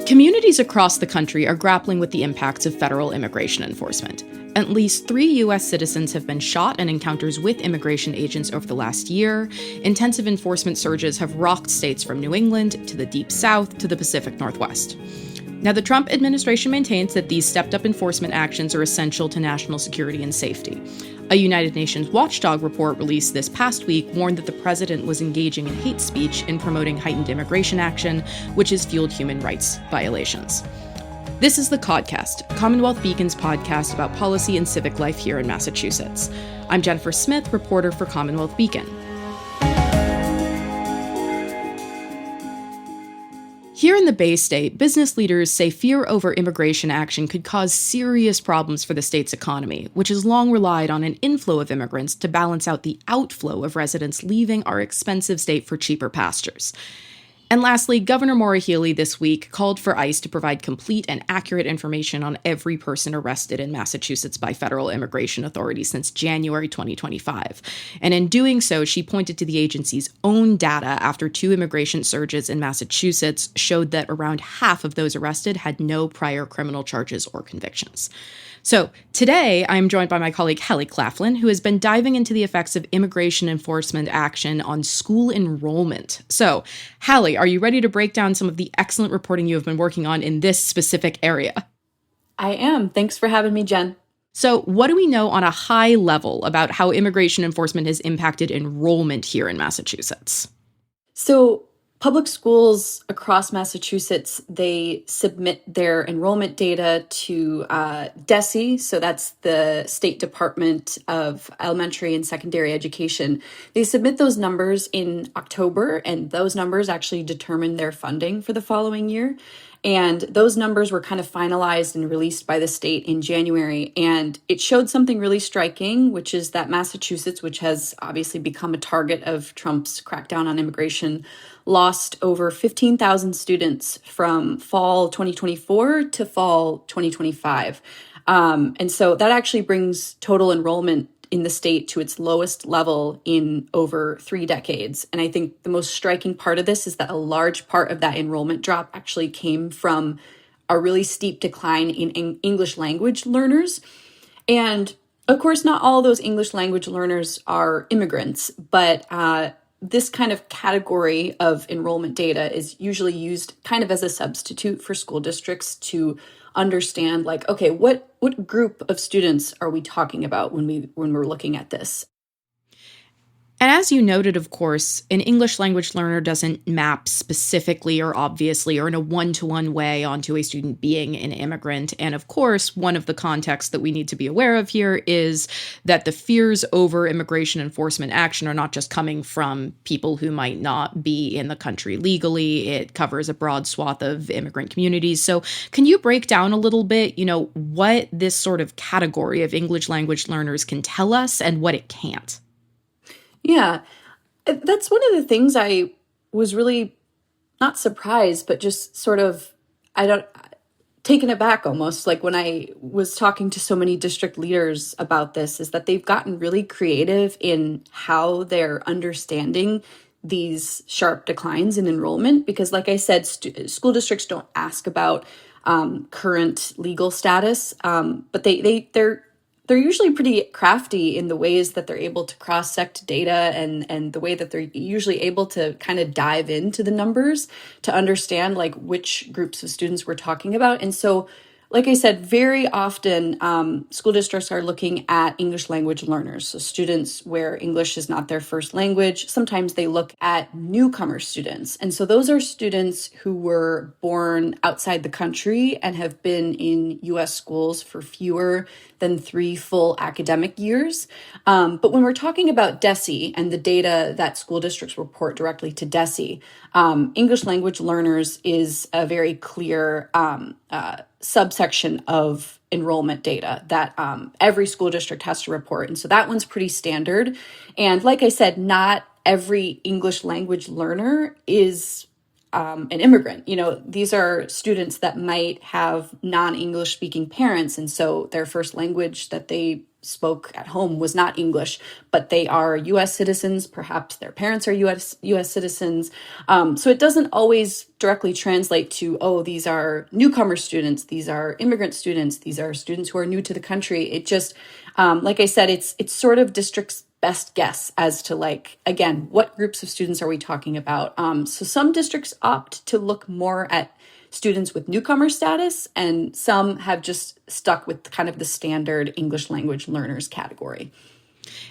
Communities across the country are grappling with the impacts of federal immigration enforcement. At least 3 U.S. citizens have been shot in encounters with immigration agents over the last year. Intensive enforcement surges have rocked states from New England to the Deep South to the Pacific Northwest. Now, the Trump administration maintains that these stepped-up enforcement actions are essential to national security and safety. A United Nations watchdog report released this past week warned that the president was engaging in hate speech in promoting heightened immigration action, which has fueled human rights violations. This is the Codcast, CommonWealth Beacon's podcast about policy and civic life here in Massachusetts. I'm Jennifer Smith, reporter for CommonWealth Beacon. Here in the Bay State, business leaders say fear over immigration action could cause serious problems for the state's economy, which has long relied on an inflow of immigrants to balance out the outflow of residents leaving our expensive state for cheaper pastures. And lastly, Governor Hallie this week called for ICE to provide complete and accurate information on every person arrested in Massachusetts by federal immigration authorities since January 2025. And in doing so, she pointed to the agency's own data after 2 immigration surges in Massachusetts showed that around half of those arrested had no prior criminal charges or convictions. So today, I'm joined by my colleague Hallie Claflin, who has been diving into the effects of immigration enforcement action on school enrollment. So, Hallie, are you ready to break down some of the excellent reporting you have been working on in this specific area? I am. Thanks for having me, Jen. So, what do we know on a high level about how immigration enforcement has impacted enrollment here in Massachusetts? So, public schools across Massachusetts, they submit their enrollment data to DESE, so that's the State Department of Elementary and Secondary Education. They submit those numbers in October, and those numbers actually determine their funding for the following year. And those numbers were kind of finalized and released by the state in January. And it showed something really striking, which is that Massachusetts, which has obviously become a target of Trump's crackdown on immigration, lost over 15,000 students from fall 2024 to fall 2025. And so that actually brings total enrollment in the state to its lowest level in over 3 decades. And I think the most striking part of this is that a large part of that enrollment drop actually came from a really steep decline in English language learners. And of course, not all those English language learners are immigrants, but this kind of category of enrollment data is usually used kind of as a substitute for school districts to understand, like, okay, what group of students are we talking about when we're looking at this? And as you noted, of course, an English language learner doesn't map specifically or obviously or in a one-to-one way onto a student being an immigrant. And of course, one of the contexts that we need to be aware of here is that the fears over immigration enforcement action are not just coming from people who might not be in the country legally. It covers a broad swath of immigrant communities. So can you break down a little bit, what this sort of category of English language learners can tell us and what it can't? Yeah, that's one of the things I was really not surprised, but just sort of, taken aback almost, like when I was talking to so many district leaders about this, is that they've gotten really creative in how they're understanding these sharp declines in enrollment. Because like I said, school districts don't ask about current legal status, but they're usually pretty crafty in the ways that they're able to cross-sect data and the way that they're usually able to kind of dive into the numbers to understand like which groups of students we're talking about. And so, like I said, very often school districts are looking at English language learners, so students where English is not their first language. Sometimes they look at newcomer students. And so those are students who were born outside the country and have been in U.S. schools for fewer than 3 full academic years. But when we're talking about DESE and the data that school districts report directly to DESE, English language learners is a very clear subsection of enrollment data that every school district has to report. And so that one's pretty standard. And like I said, not every English language learner is an immigrant. These are students that might have non-English speaking parents. And so their first language that they spoke at home was not English, but they are US citizens. Perhaps their parents are US citizens. So it doesn't always directly translate to, oh, these are newcomer students, these are immigrant students, these are students who are new to the country. It just, like I said, it's sort of districts' best guess as to, like, again, what groups of students are we talking about? So some districts opt to look more at students with newcomer status, and some have just stuck with kind of the standard English language learners category.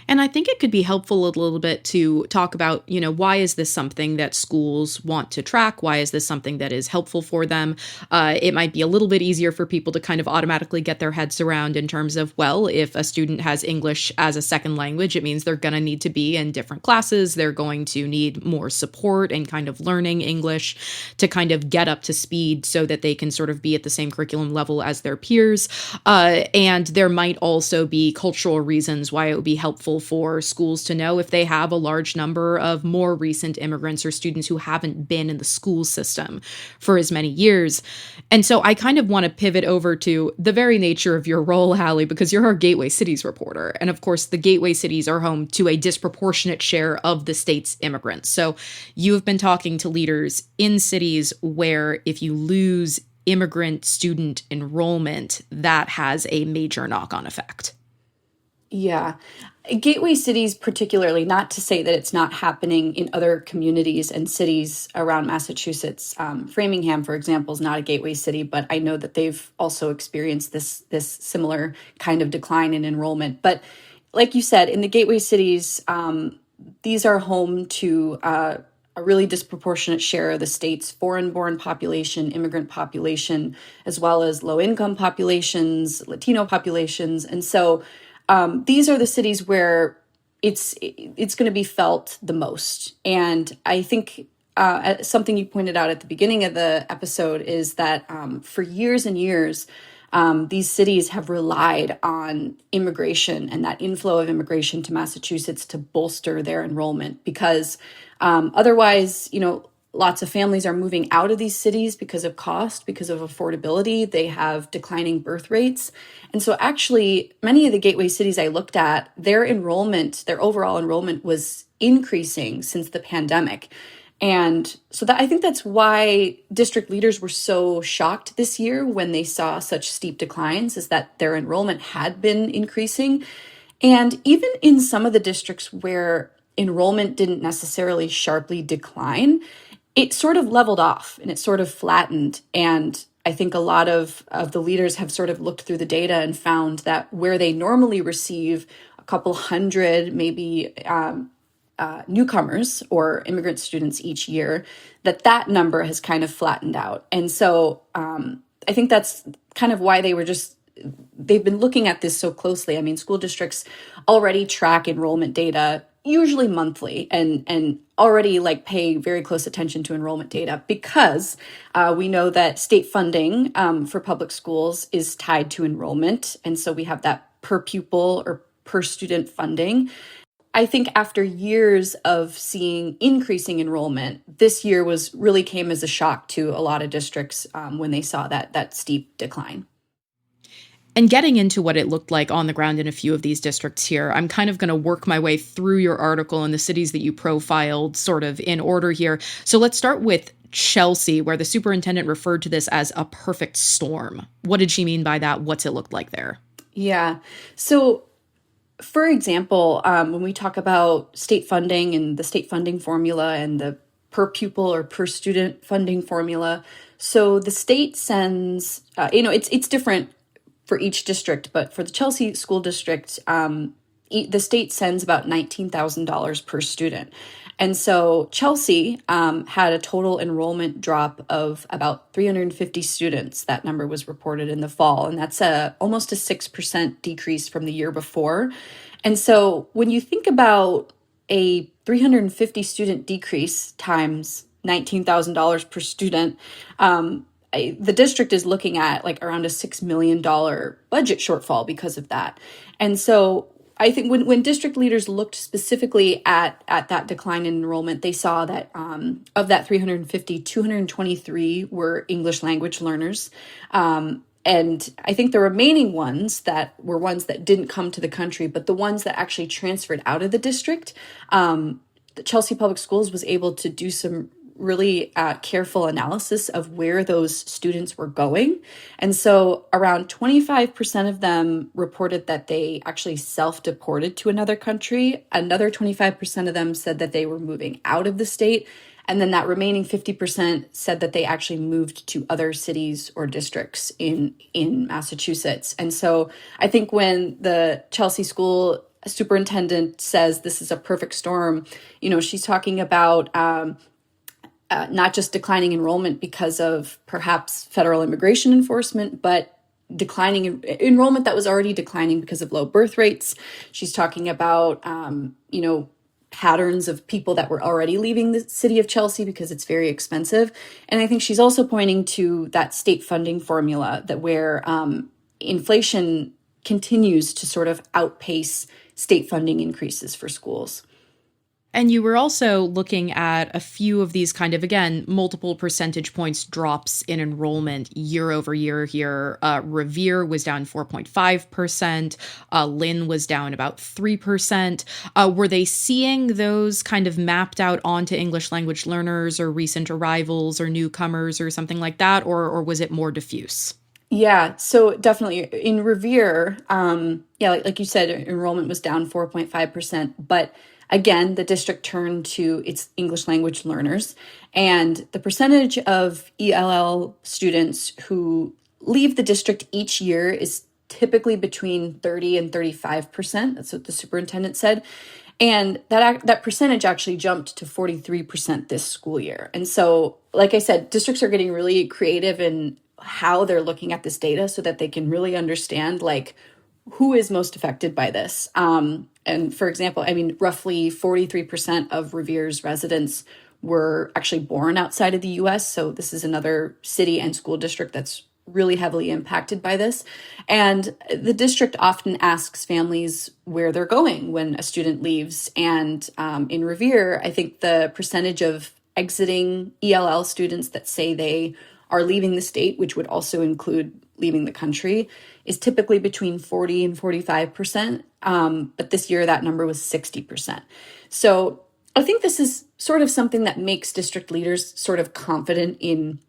And I think it could be helpful a little bit to talk about, why is this something that schools want to track? Why is this something that is helpful for them? It might be a little bit easier for people to kind of automatically get their heads around in terms of, well, if a student has English as a second language, it means they're going to need to be in different classes. They're going to need more support and kind of learning English to kind of get up to speed so that they can sort of be at the same curriculum level as their peers. And there might also be cultural reasons why it would be helpful for schools to know if they have a large number of more recent immigrants or students who haven't been in the school system for as many years. And so I kind of want to pivot over to the very nature of your role, Hallie, because you're our Gateway Cities reporter. And of course, the Gateway Cities are home to a disproportionate share of the state's immigrants. So you've been talking to leaders in cities where if you lose immigrant student enrollment, that has a major knock-on effect. Yeah. Gateway cities, particularly, not to say that it's not happening in other communities and cities around Massachusetts. Framingham, for example, is not a gateway city, but I know that they've also experienced this similar kind of decline in enrollment. But like you said, in the gateway cities, these are home to a really disproportionate share of the state's foreign-born population, immigrant population, as well as low-income populations, Latino populations. And so these are the cities where it's going to be felt the most. And I think something you pointed out at the beginning of the episode is that for years and years, these cities have relied on immigration and that inflow of immigration to Massachusetts to bolster their enrollment, because otherwise, lots of families are moving out of these cities because of cost, because of affordability. They have declining birth rates. And so actually, many of the gateway cities I looked at, their overall enrollment was increasing since the pandemic. And so I think that's why district leaders were so shocked this year when they saw such steep declines, is that their enrollment had been increasing. And even in some of the districts where enrollment didn't necessarily sharply decline, it sort of leveled off and it sort of flattened. And I think a lot of the leaders have sort of looked through the data and found that where they normally receive a couple hundred, maybe newcomers or immigrant students each year, that number has kind of flattened out. And so I think that's kind of why they've been looking at this so closely. I mean, school districts already track enrollment data, usually monthly, and already pay very close attention to enrollment data, because we know that state funding for public schools is tied to enrollment. And so we have that per pupil or per student funding. I think after years of seeing increasing enrollment, this year really came as a shock to a lot of districts when they saw that steep decline. And getting into what it looked like on the ground in a few of these districts here, I'm kind of going to work my way through your article and the cities that you profiled sort of in order here. So let's start with Chelsea, where the superintendent referred to this as a perfect storm. What did she mean by that? What's it looked like there? Yeah. So, for example, when we talk about state funding and the state funding formula and the per pupil or per student funding formula, so the state sends, it's different for each district, but for the Chelsea School District, the state sends about $19,000 per student. And so Chelsea had a total enrollment drop of about 350 students. That number was reported in the fall, and that's almost a 6% decrease from the year before. And so when you think about a 350 student decrease times $19,000 per student, the district is looking at around a $6 million budget shortfall because of that. And so I think when district leaders looked specifically at that decline in enrollment, they saw that of that 350, 223 were English language learners. And And I think the remaining ones that were ones that didn't come to the country, but the ones that actually transferred out of the district, the Chelsea Public Schools was able to do some really careful analysis of where those students were going. And so around 25% of them reported that they actually self-deported to another country. Another 25% of them said that they were moving out of the state. And then that remaining 50% said that they actually moved to other cities or districts in Massachusetts. And so I think when the Chelsea school superintendent says this is a perfect storm, she's talking about not just declining enrollment because of perhaps federal immigration enforcement, but declining enrollment that was already declining because of low birth rates. She's talking about, patterns of people that were already leaving the city of Chelsea because it's very expensive. And I think she's also pointing to that state funding formula that where inflation continues to sort of outpace state funding increases for schools. And you were also looking at a few of these kind of, again, multiple percentage points drops in enrollment year over year here. Revere was down 4.5%. Lynn was down about 3%. Were they seeing those kind of mapped out onto English language learners or recent arrivals or newcomers or something like that? Or was it more diffuse? Yeah, so definitely in Revere, like you said, enrollment was down 4.5%. But again, the district turned to its English language learners. And the percentage of ELL students who leave the district each year is typically between 30 and 35%. That's what the superintendent said. And that percentage actually jumped to 43% this school year. And so, like I said, districts are getting really creative in how they're looking at this data so that they can really understand like who is most affected by this. And for example, roughly 43% of Revere's residents were actually born outside of the US. So this is another city and school district that's really heavily impacted by this. And the district often asks families where they're going when a student leaves. And in Revere, I think the percentage of exiting ELL students that say they are leaving the state, which would also include leaving the country, is typically between 40 and 45%. But this year, that number was 60%. So I think this is sort of something that makes district leaders sort of confident in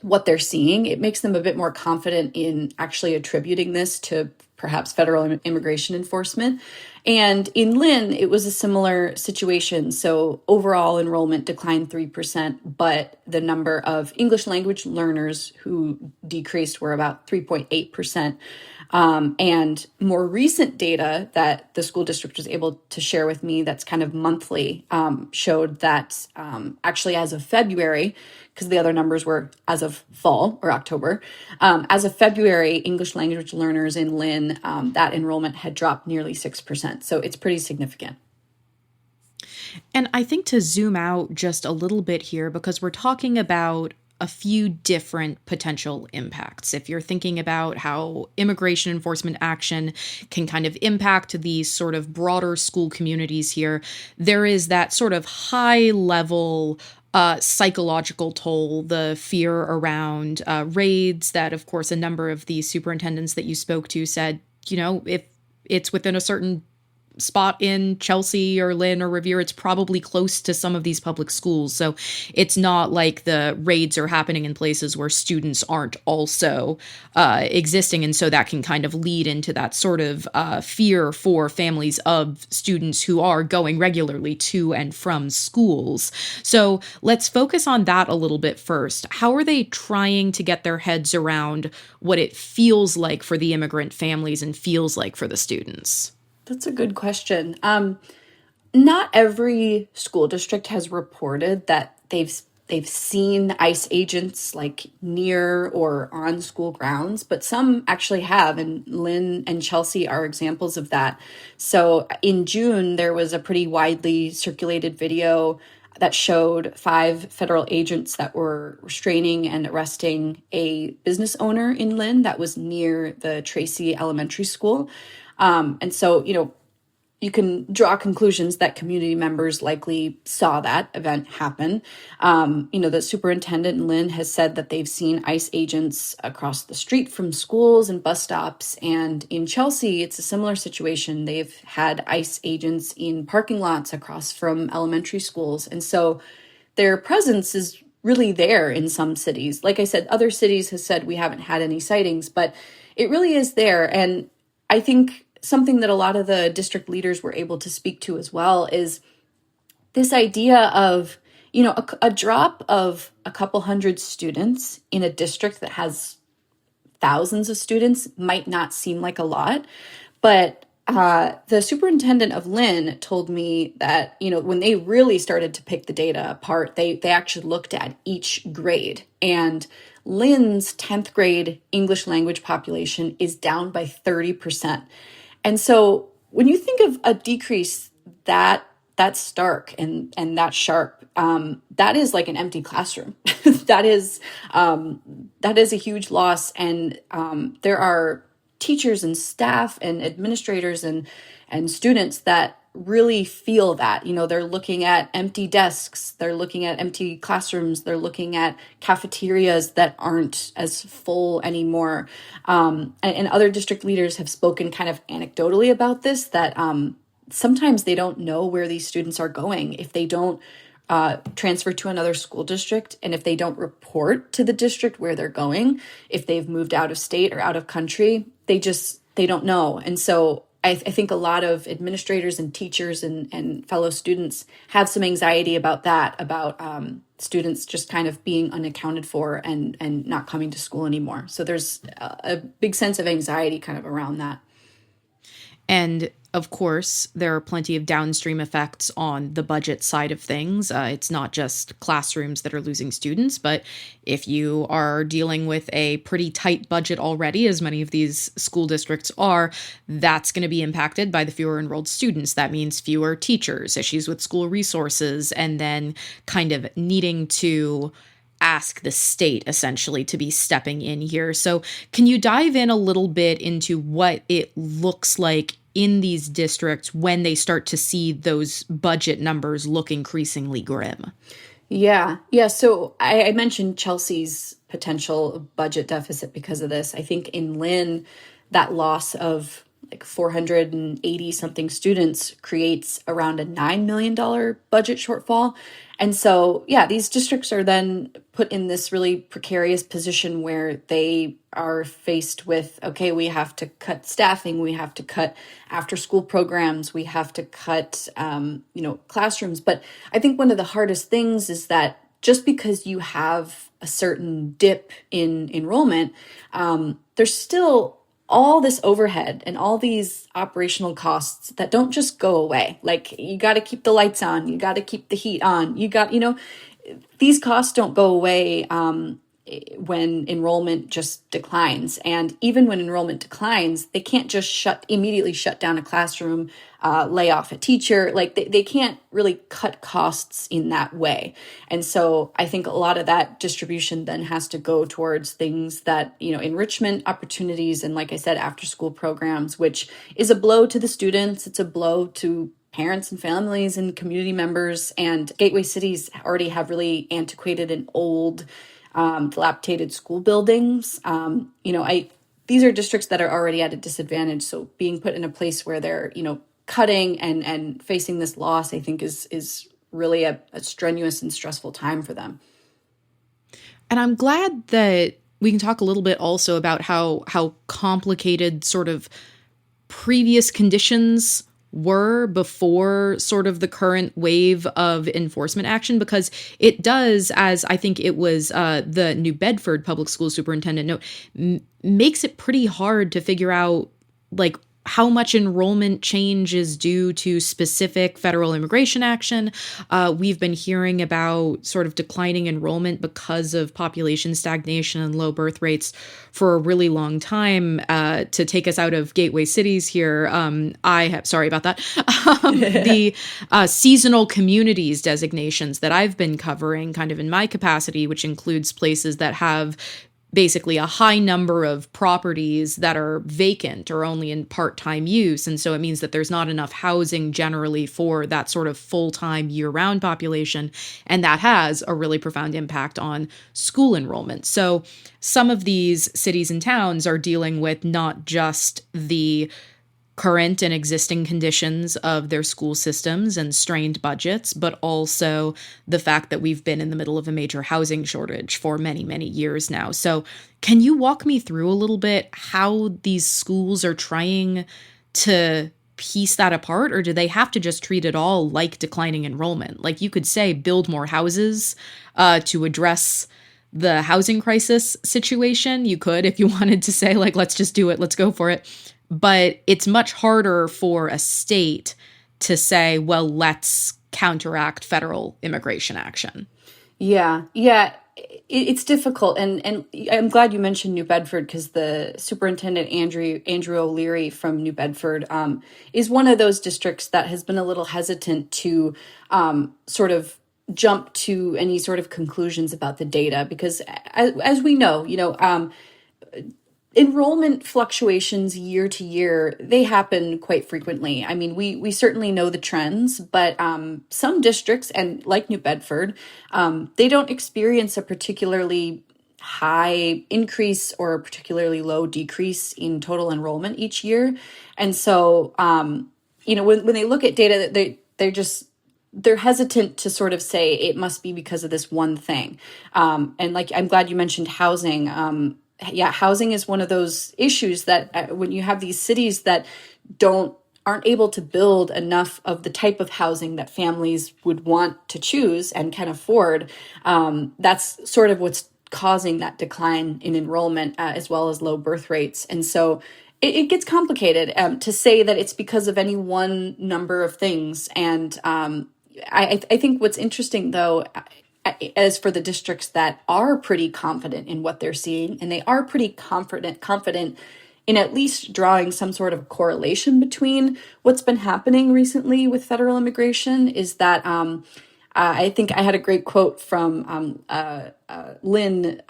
what they're seeing. It makes them a bit more confident in actually attributing this to perhaps federal immigration enforcement. And in Lynn, it was a similar situation. So overall enrollment declined 3%, but the number of English language learners who decreased were about 3.8%. And more recent data that the school district was able to share with me that's kind of monthly showed that actually as of February, because the other numbers were as of fall or October, as of February, English language learners in Lynn, that enrollment had dropped nearly 6%. So it's pretty significant. And I think to zoom out just a little bit here, because we're talking about a few different potential impacts. If you're thinking about how immigration enforcement action can kind of impact these sort of broader school communities here, there is that sort of high level psychological toll, the fear around raids that, of course, a number of the superintendents that you spoke to said, if it's within a certain spot in Chelsea or Lynn or Revere, it's probably close to some of these public schools. So it's not like the raids are happening in places where students aren't also existing. And so that can kind of lead into that sort of fear for families of students who are going regularly to and from schools. So let's focus on that a little bit first. How are they trying to get their heads around what it feels like for the immigrant families and feels like for the students? That's a good question. Not every school district has reported that they've seen ICE agents like near or on school grounds, but some actually have, and Lynn and Chelsea are examples of that. So in June, there was a pretty widely circulated video that showed 5 federal agents that were restraining and arresting a business owner in Lynn that was near the Tracy Elementary School. And so, you can draw conclusions that community members likely saw that event happen. The superintendent Lynn has said that they've seen ICE agents across the street from schools and bus stops. And in Chelsea, it's a similar situation. They've had ICE agents in parking lots across from elementary schools. And so their presence is really there in some cities. Like I said, other cities have said we haven't had any sightings, but it really is there. And I think something that a lot of the district leaders were able to speak to as well is this idea of, a drop of a couple hundred students in a district that has thousands of students might not seem like a lot, but the superintendent of Lynn told me that, when they really started to pick the data apart, they actually looked at each grade. And Lynn's 10th grade English language population is down by 30%. And so when you think of a decrease that stark and that sharp, that is like an empty classroom. that is a huge loss. And there are teachers and staff and administrators and students that really feel that. They're looking at empty desks, they're looking at empty classrooms, they're looking at cafeterias that aren't as full anymore. And other district leaders have spoken kind of anecdotally about this, that sometimes they don't know where these students are going if they don't transfer to another school district, and if they don't report to the district where they're going, if they've moved out of state or out of country, they don't know. And so I think a lot of administrators and teachers and fellow students have some anxiety about that, about students just kind of being unaccounted for and not coming to school anymore. So there's a big sense of anxiety kind of around that. And of course, there are plenty of downstream effects on the budget side of things. It's not just classrooms that are losing students, but if you are dealing with a pretty tight budget already, as many of these school districts are, that's going to be impacted by the fewer enrolled students. That means fewer teachers, issues with school resources, and then kind of needing to ask the state essentially to be stepping in here. So can you dive in a little bit into what it looks like in these districts when they start to see those budget numbers look increasingly grim? Yeah. So I mentioned Chelsea's potential budget deficit because of this. I think in Lynn, that loss of like 480 something students creates around a $9 million budget shortfall. And so, these districts are then put in this really precarious position where they are faced with, okay, we have to cut staffing, we have to cut after school programs, we have to cut, classrooms. But I think one of the hardest things is that just because you have a certain dip in enrollment, there's still all this overhead and all these operational costs that don't just go away. Like, you got to keep the lights on, you got to keep the heat on, these costs don't go away when enrollment just declines. And even when enrollment declines, they can't just immediately shut down a classroom, lay off a teacher. Like, they can't really cut costs in that way. And so I think a lot of that distribution then has to go towards things that, enrichment opportunities, and like I said, after school programs, which is a blow to the students. It's a blow to parents and families and community members. And gateway cities already have really antiquated and old, dilapidated school buildings. These are districts that are already at a disadvantage. So being put in a place where they're, cutting and facing this loss, I think is really a strenuous and stressful time for them. And I'm glad that we can talk a little bit also about how complicated sort of previous conditions were before sort of the current wave of enforcement action, because it does, as I think it was the New Bedford Public School Superintendent note, makes it pretty hard to figure out like how much enrollment change is due to specific federal immigration action. We've been hearing about sort of declining enrollment because of population stagnation and low birth rates for a really long time. To take us out of gateway cities here, sorry about that. The seasonal communities designations that I've been covering kind of in my capacity, which includes places that have basically a high number of properties that are vacant or only in part-time use. And so it means that there's not enough housing generally for that sort of full-time year-round population. And that has a really profound impact on school enrollment. So some of these cities and towns are dealing with not just the current and existing conditions of their school systems and strained budgets, but also the fact that we've been in the middle of a major housing shortage for many, many years now. So can you walk me through a little bit how these schools are trying to piece that apart, or do they have to just treat it all like declining enrollment? Like, you could say build more houses to address the housing crisis situation. You could, if you wanted to say, like, let's just do it, let's go for it. But it's much harder for a state to say, well, let's counteract federal immigration action. Yeah, it's difficult, and I'm glad you mentioned New Bedford, because the superintendent Andrew O'Leary from New Bedford is one of those districts that has been a little hesitant to sort of jump to any sort of conclusions about the data, because as we know, enrollment fluctuations year to year, they happen quite frequently. I mean, we certainly know the trends, but some districts, and like New Bedford, they don't experience a particularly high increase or a particularly low decrease in total enrollment each year. And so, when they look at data, they're hesitant to sort of say it must be because of this one thing. And like, I'm glad you mentioned housing. Housing is one of those issues that when you have these cities that aren't able to build enough of the type of housing that families would want to choose and can afford, that's sort of what's causing that decline in enrollment, as well as low birth rates. And so it gets complicated to say that it's because of any one number of things. And I think what's interesting, though, as for the districts that are pretty confident in what they're seeing, and they are pretty confident in at least drawing some sort of correlation between what's been happening recently with federal immigration, is that I think I had a great quote from Lynn,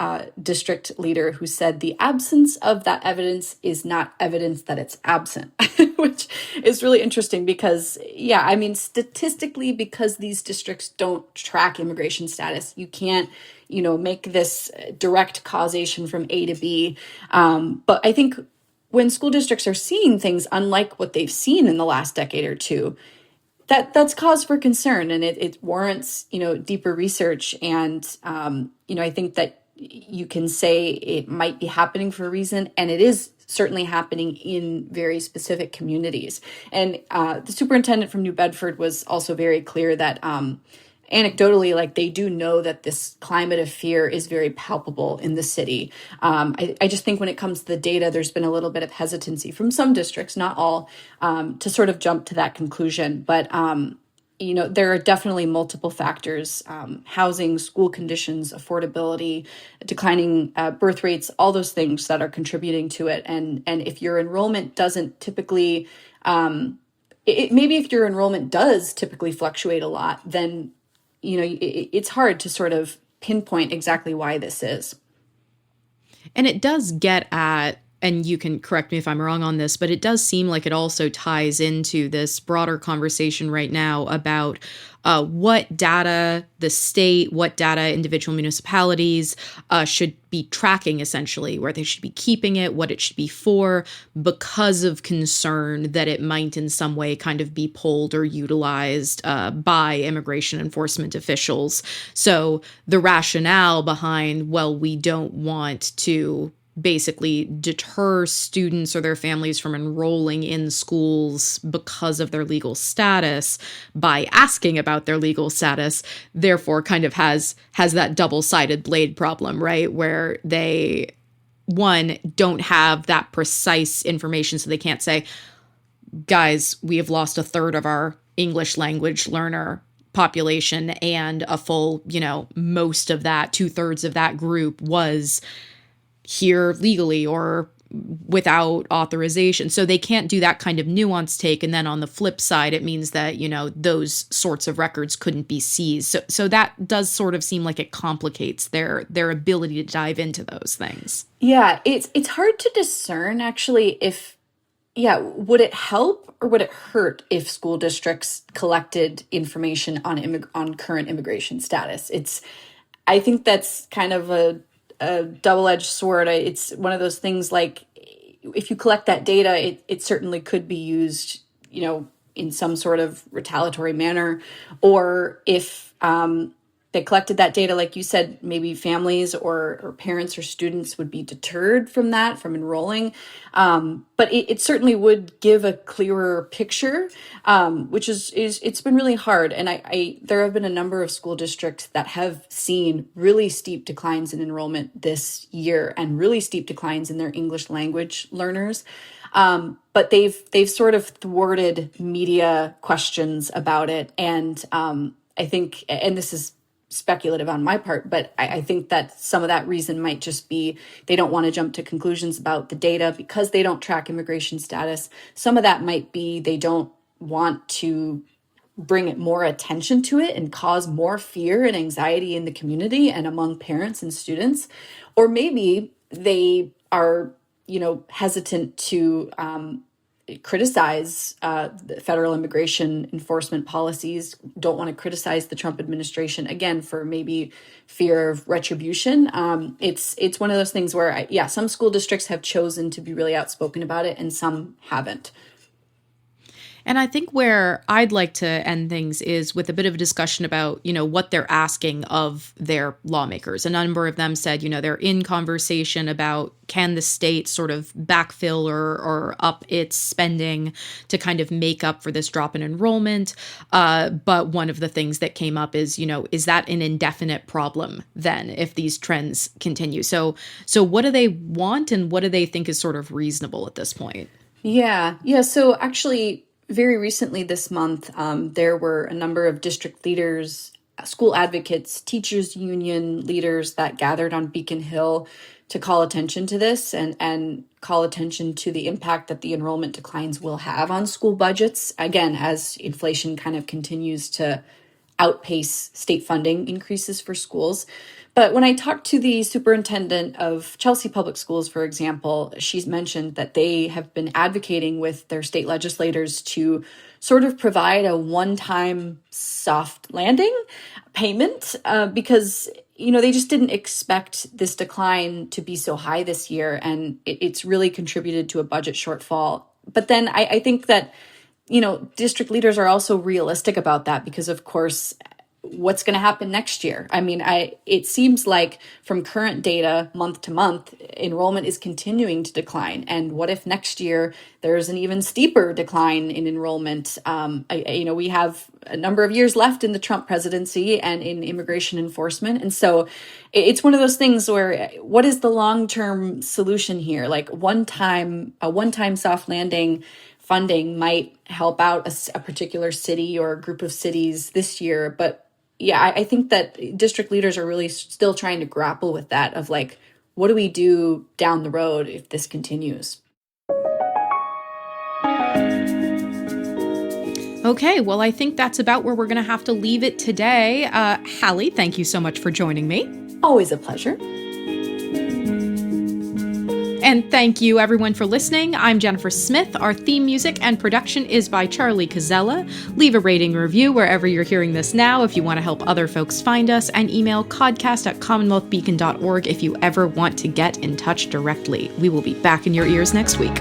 district leader, who said, "The absence of that evidence is not evidence that it's absent," which is really interesting because, statistically, because these districts don't track immigration status, you can't, make this direct causation from A to B. But I think when school districts are seeing things unlike what they've seen in the last decade or two, that's cause for concern, and it warrants, deeper research. And, I think that you can say it might be happening for a reason, and it is certainly happening in very specific communities. And the superintendent from New Bedford was also very clear that anecdotally, like, they do know that this climate of fear is very palpable in the city. I just think when it comes to the data, there's been a little bit of hesitancy from some districts, not all, to sort of jump to that conclusion. But, there are definitely multiple factors: housing, school conditions, affordability, declining birth rates, all those things that are contributing to it. And if your enrollment doesn't typically, maybe if your enrollment does typically fluctuate a lot, then it's hard to sort of pinpoint exactly why this is. And it does get at, and you can correct me if I'm wrong on this, but it does seem like it also ties into this broader conversation right now about what data the state, what data individual municipalities should be tracking, essentially, where they should be keeping it, what it should be for, because of concern that it might in some way kind of be pulled or utilized by immigration enforcement officials. So the rationale behind, well, we don't want to basically deter students or their families from enrolling in schools because of their legal status by asking about their legal status, therefore kind of has that double-sided blade problem, right? Where they, one, don't have that precise information, so they can't say, guys, we have lost a third of our English language learner population, and a full, most of that, 2/3 of that group was here legally or without authorization. So they can't do that kind of nuanced take. And then on the flip side, it means that, those sorts of records couldn't be seized. So that does sort of seem like it complicates their ability to dive into those things. Yeah, it's hard to discern actually if, would it help or would it hurt if school districts collected information on current immigration status? I think that's kind of a double-edged sword. It's one of those things like if you collect that data, it certainly could be used, in some sort of retaliatory manner, or if they collected that data, like you said, maybe families or parents or students would be deterred from that, from enrolling. But it certainly would give a clearer picture, which is it's been really hard. And there have been a number of school districts that have seen really steep declines in enrollment this year and really steep declines in their English language learners. But they've sort of thwarted media questions about it. And I think, and this is speculative on my part, but I think that some of that reason might just be they don't want to jump to conclusions about the data because they don't track immigration status. Some of that might be they don't want to bring it more attention to it and cause more fear and anxiety in the community and among parents and students. Or maybe they are, hesitant to criticize the federal immigration enforcement policies, don't want to criticize the Trump administration, again, for maybe fear of retribution. It's one of those things where, some school districts have chosen to be really outspoken about it and some haven't. And I think where I'd like to end things is with a bit of a discussion about, what they're asking of their lawmakers. A number of them said, they're in conversation about can the state sort of backfill or up its spending to kind of make up for this drop in enrollment. But one of the things that came up is, is that an indefinite problem then if these trends continue? So what do they want and what do they think is sort of reasonable at this point? Yeah. So actually, very recently this month, there were a number of district leaders, school advocates, teachers union leaders that gathered on Beacon Hill to call attention to this and call attention to the impact that the enrollment declines will have on school budgets, again, as inflation kind of continues to outpace state funding increases for schools. But when I talked to the superintendent of Chelsea Public Schools, for example, she's mentioned that they have been advocating with their state legislators to sort of provide a one-time soft landing payment because, they just didn't expect this decline to be so high this year. And it's really contributed to a budget shortfall. But then I think that, district leaders are also realistic about that because, of course, what's going to happen next year? I mean, it seems like from current data, month to month, enrollment is continuing to decline. And what if next year there's an even steeper decline in enrollment? We have a number of years left in the Trump presidency and in immigration enforcement. And so it's one of those things where what is the long-term solution here? Like a one-time soft landing funding might help out a particular city or a group of cities this year, but I think that district leaders are really still trying to grapple with that of like, what do we do down the road if this continues? Okay, well, I think that's about where we're going to have to leave it today. Hallie, thank you so much for joining me. Always a pleasure. And thank you, everyone, for listening. I'm Jennifer Smith. Our theme music and production is by Charlie Cazella. Leave a rating and review wherever you're hearing this now if you want to help other folks find us, and email codcast@commonwealthbeacon.org if you ever want to get in touch directly. We will be back in your ears next week.